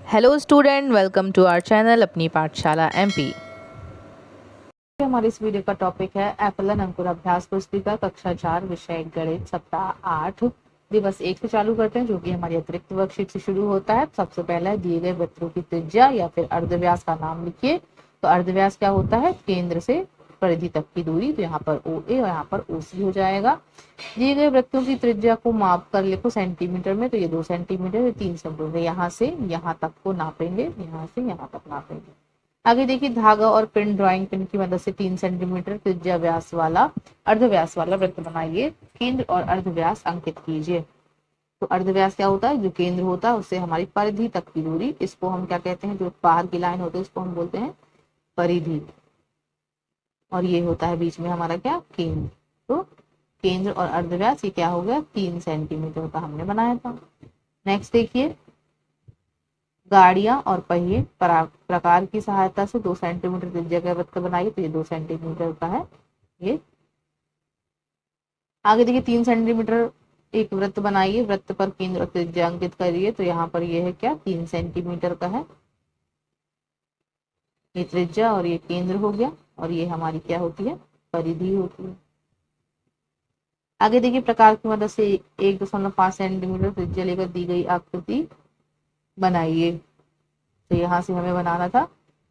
Hello student, welcome to our channel Apni Pathshala MP. हमारे इस video का टॉपिक है एफएलएन अंकुर अभ्यास पुस्तिका कक्षा 4 विषय गणित सप्ताह 8 दिवस 1 से चालू करते हैं, जो कि हमारी अतिरिक्त वर्कशीट से शुरू होता है। सबसे पहले दिए गए वृत्तों की त्रिज्या या फिर अर्धव्यास का नाम लिखिए। तो अर्धव्यास क्या होता है? केंद्र से परिधि तक की दूरी। तो यहाँ पर OA और यहाँ पर OC हो जाएगा। दिए गए वृत्तों की त्रिज्या को माप कर लिखो सेंटीमीटर में। तो ये 2 सेंटीमीटर, ये 3 सेंटीमीटर। यहाँ से यहाँ तक को नापेंगे, यहाँ से यहाँ तक नापेंगे। आगे देखिए, धागा और पिन, ड्राइंग पिन की मदद से 3 सेंटीमीटर त्रिज्या व्यास वाला अर्धव्यास वाला वृत्त बनाइए। केंद्र और अर्धव्यास अंकित कीजिए। तो अर्धव्यास क्या होता है? जो केंद्र होता है उससे हमारी परिधि तक की दूरी, इसको हम क्या कहते हैं? जो बाहर की लाइन होती है उसको हम बोलते हैं परिधि। और ये होता है बीच में हमारा क्या? केंद्र। तो केंद्र और अर्धव्यास ये क्या हो गया? 3 सेंटीमीटर का हमने बनाया था। नेक्स्ट देखिए, गाड़ियां और पहिए प्रकार की सहायता से 2 सेंटीमीटर त्रिज्या का वृत्त बनाइए। तो ये 2 सेंटीमीटर का है ये। आगे देखिए, 3 सेंटीमीटर एक वृत्त बनाइए। वृत्त पर केंद्र और त्रिज्या अंकित करिए। तो यहाँ पर ये है क्या? 3 सेंटीमीटर का है। ये त्रिज्या और ये केंद्र हो गया, और ये हमारी क्या होती है? परिधि होती है। आगे देखिए, प्रकार की मदद से 1.5 सेंटीमीटर त्रिज्या लेकर दी गई आकृति बनाइए। तो यहाँ से हमें बनाना था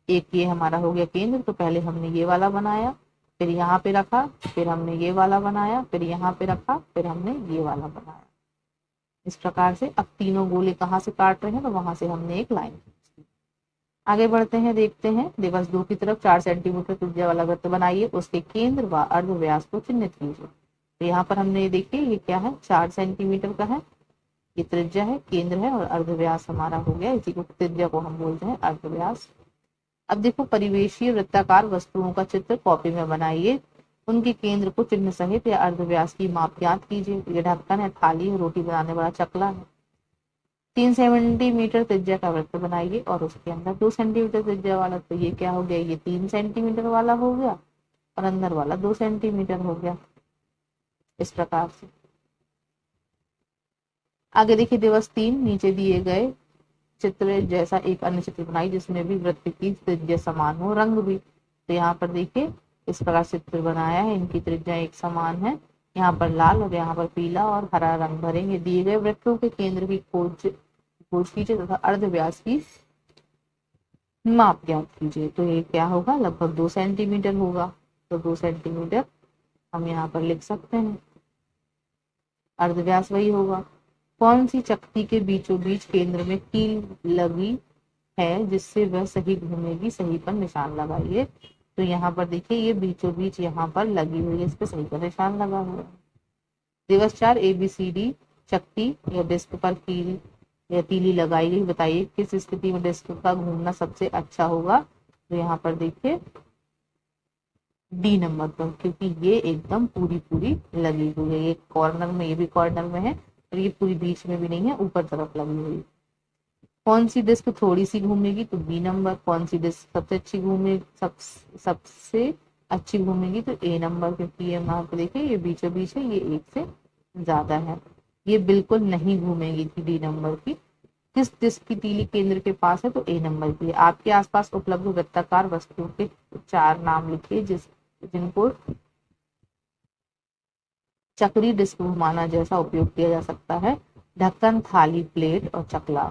एक, ये हमारा हो गया केंद्र। तो पहले हमने ये वाला बनाया, फिर यहाँ पे रखा, फिर हमने ये वाला बनाया, फिर यहाँ पे रखा, फिर हमने ये वाला बनाया। इस प्रकार से अब तीनों गोले कहाँ से काट रहे हैं? तो वहां से हमने एक लाइन खींची। आगे बढ़ते हैं, देखते हैं दिवस 2 की तरफ। 4 सेंटीमीटर त्रिज्या वाला वृत्त बनाइए। उसके केंद्र व अर्धव्यास को चिन्हित कीजिए। तो यहाँ पर हमने देखिए ये क्या है? 4 सेंटीमीटर का है। ये त्रिज्या है, केंद्र है, और अर्धव्यास हमारा हो गया। इसी को त्रिज्या को हम बोलते हैं अर्धव्यास। अब देखो, परिवेशीय वृत्ताकार वस्तुओं का चित्र कॉपी में बनाइए। उनके केंद्र को चिन्ह सहित या अर्धव्यास की माप ज्ञात कीजिए। ये ढक्कन है, थाली है, रोटी बनाने वाला चकला है। 3 सेंटीमीटर त्रिज्या का वृत्त बनाइए और उसके अंदर 2 सेंटीमीटर त्रिज्या वाला। तो ये क्या हो गया? ये 3 सेंटीमीटर वाला हो गया, और अंदर वाला 2 सेंटीमीटर हो गया। इस प्रकार से आगे देखिए, दिवस 3 नीचे दिए गए चित्र जैसा एक अन्य चित्र बनाई जिसमें भी वृत्त की त्रिज्या समान हो, रंग भी। तो यहाँ पर देखिए इस प्रकार चित्र बनाया है, इनकी त्रिज्या एक समान है। यहाँ पर लाल और यहाँ पर पीला और हरा रंग भरेंगे। दिए गए वृत्तों के केंद्र की खोज कीजिए तथा अर्धव्यास की माप ज्ञात कीजिए। तो ये क्या होगा? लगभग 2 सेंटीमीटर होगा। तो 2 सेंटीमीटर हम यहाँ पर लिख सकते हैं। अर्धव्यास वही होगा। कौन सी चकती के बीचों बीच केंद्र में कील लगी है जिससे वह सही घूमेगी? सही पर निशान लगाइए। तो यहाँ पर देखिए ये बीचों बीच यहाँ पर लगी हुई है, इस पर सही पर निशान लगा हुआ है। दिवस 4 ABCD चकती या डिस्क पर कील या तीली लगाई गई। बताइए किस स्थिति में डिस्क का घूमना सबसे अच्छा होगा? तो यहाँ पर देखिए D नंबर पर, क्योंकि ये एकदम पूरी पूरी लगी हुई है। ये कॉर्नर में, ये भी कॉर्नर में है, और ये पूरी बीच में भी नहीं है, ऊपर तरफ लगी हुई। कौन सी डिस्क थोड़ी सी घूमेगी? तो B नंबर। कौन सी डिस्क सबसे अच्छी घूमेगी? सबसे अच्छी घूमेगी? तो A नंबर, क्योंकि ये वहां पे देखिए ये बीचों बीच है, ये एक से ज्यादा है। ये बिल्कुल नहीं घूमेगी थी D नंबर की। किस डिस्क की तीली केंद्र के पास है? तो A नंबर की। आपके आसपास उपलब्ध वृत्ताकार वस्तुओं के 4 नाम लिखिए जिनको चक्री डिस्क घुमाना जैसा उपयोग किया जा सकता है। ढक्कन, थाली, प्लेट और चकला।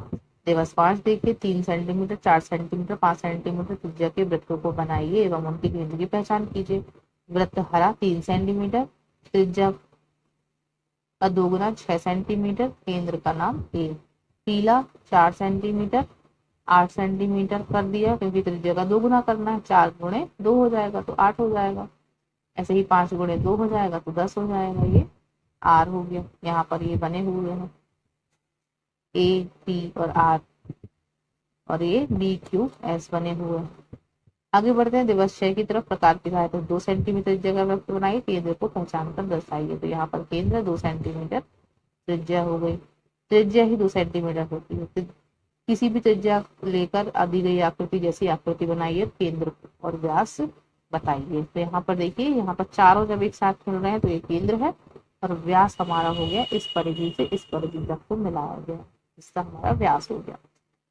दिवस 5 देखिए, 3 सेंटीमीटर, 4 सेंटीमीटर, 5 सेंटीमीटर त्रिज्या के वृत्तों को बनाइए एवं उनके केंद्र की पहचान कीजिए। वृत्त हरा 3 सेंटीमीटर, त्रिज्या का दोगुना 6 सेंटीमीटर, केंद्र का नाम A। पीला 4 सेंटीमीटर, 8 सेंटीमीटर कर दिया, क्योंकि त्रिज्या का दोगुना करना है। 4 गुणे 2 हो जाएगा तो 8 हो जाएगा। ऐसे ही 5 गुणे 2 हो जाएगा तो 10 हो जाएगा। ये R हो गया। यहाँ पर ये बने हुए हैं A, P और R, और ये B, Q, S बने हुए हैं। आगे बढ़ते हैं दिवस 6 की तरफ। प्रकार की सहायता 2 सेंटीमीटर त्रिज्या का वृत्त बनाइए। केंद्र को पहचान कर दर्शाइए। तो यहाँ पर केंद्र 2 सेंटीमीटर, त्रिज्या हो गई। त्रिज्या ही 2 सेंटीमीटर होती है। किसी भी त्रिज्या लेकर दी गई आकृति जैसी आकृति बनाइए, केंद्र और व्यास बताइए। तो यहाँ पर देखिए, यहाँ पर चारों जब एक साथ मिल रहे हैं तो ये केंद्र है, और व्यास हमारा हो गया इस परिधि से इस परिधि तक को मिलाया गया, इसका हमारा व्यास हो गया।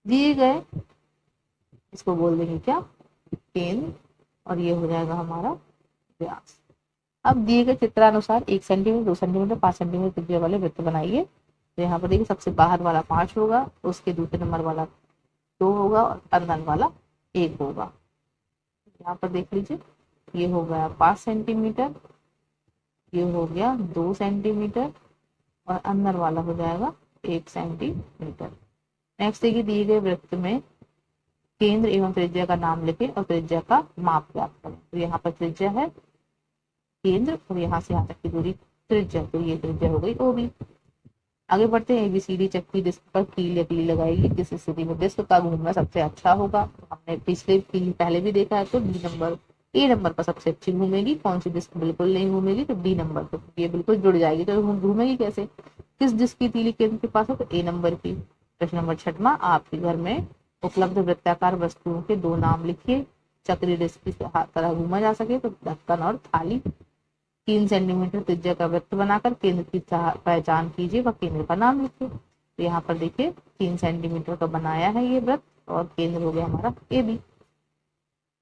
दिए गए, इसको बोल देंगे क्या, केंद्र, और ये हो जाएगा हमारा व्यास। अब दिए गए चित्रानुसार 1 सेंटीमीटर, 2 सेंटीमीटर, 5 सेंटीमीटर त्रिज्या वाले वृत्त बनाइए। तो यहाँ पर देखिए सबसे बाहर वाला 5 होगा, उसके दूसरे नंबर वाला 2 होगा और अंदर वाला 1 होगा। यहाँ पर देख लीजिए, ये हो गया 5 सेंटीमीटर, ये हो गया 2 सेंटीमीटर और अंदर वाला हो जाएगा 1 सेंटीमीटर। नेक्स्ट देखिए, दिए गए वृत्त में केंद्र एवं त्रिज्या का नाम लिखें और त्रिज्या का माप ज्ञात करें। तो यहाँ पर त्रिज्या है केंद्र और यहाँ से यहाँ तक की दूरी त्रिज्या, तो ये त्रिज्या हो गई OB। आगे बढ़ते हैं, ABCD चक्की डिस्क पर कील या तीली लगाएगी, किस स्थिति में डिस्क का घूमना सबसे अच्छा होगा। तो हमने पिछले कील पहले भी देखा है, तो A नंबर पर सबसे अच्छी घूमेगी। कौन सी डिस्क बिल्कुल नहीं घूमेगी, तो D नंबर पर, ये बिल्कुल जुड़ जाएगी। तो घूमेगी कैसे, किस डिस्क की तीली केंद्र के पास है, तो A नंबर की। प्रश्न नंबर 6वां, आपके घर में उपलब्ध वृत्ताकार वस्तुओं के 2 नाम लिखिए। चक्री डिस्क की तरह घूमा जा सके, तो ढक्कन और थाली। 3 सेंटीमीटर त्रिज्या का वृत्त बनाकर केंद्र की पहचान कीजिए व केंद्र का नाम लिखिए। तो यहाँ पर देखिए 3 सेंटीमीटर का बनाया है ये वृत्त और केंद्र हो गया हमारा AB।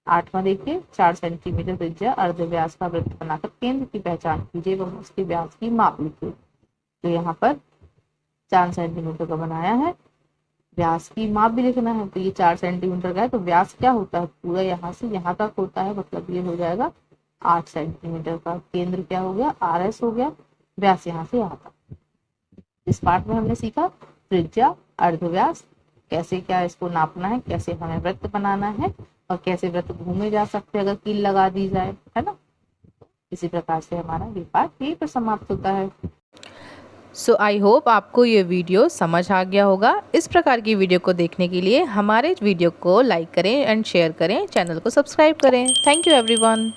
8वां देखिए, 4 सेंटीमीटर त्रिज्या अर्धव्यास का वृत्त बनाकर केंद्र की पहचान कीजिए व उसके व्यास की माप लिखिए। तो यहाँ पर 4 सेंटीमीटर का बनाया है, व्यास की माप भी लिखना है। तो ये 4 सेंटीमीटर का है, तो व्यास क्या होता है, पूरा यहाँ से यहाँ तक होता है, मतलब ये हो जाएगा 8 सेंटीमीटर का। केंद्र क्या हो गया, RS हो गया, व्यास यहाँ से यहाँ तक। इस पार्ट में हमने सीखा त्रिज्या, अर्धव्यास, कैसे क्या इसको नापना है, कैसे हमें वृत्त बनाना है और कैसे वृत्त घूमे जा सकते हैं अगर कील लगा दी जाए, है ना। इसी प्रकार से हमारा ये पार्ट यहीं पर समाप्त होता है। सो आई होप आपको ये वीडियो समझ आ गया होगा। इस प्रकार की वीडियो को देखने के लिए हमारे वीडियो को लाइक करें एंड शेयर करें, चैनल को सब्सक्राइब करें। Thank you everyone.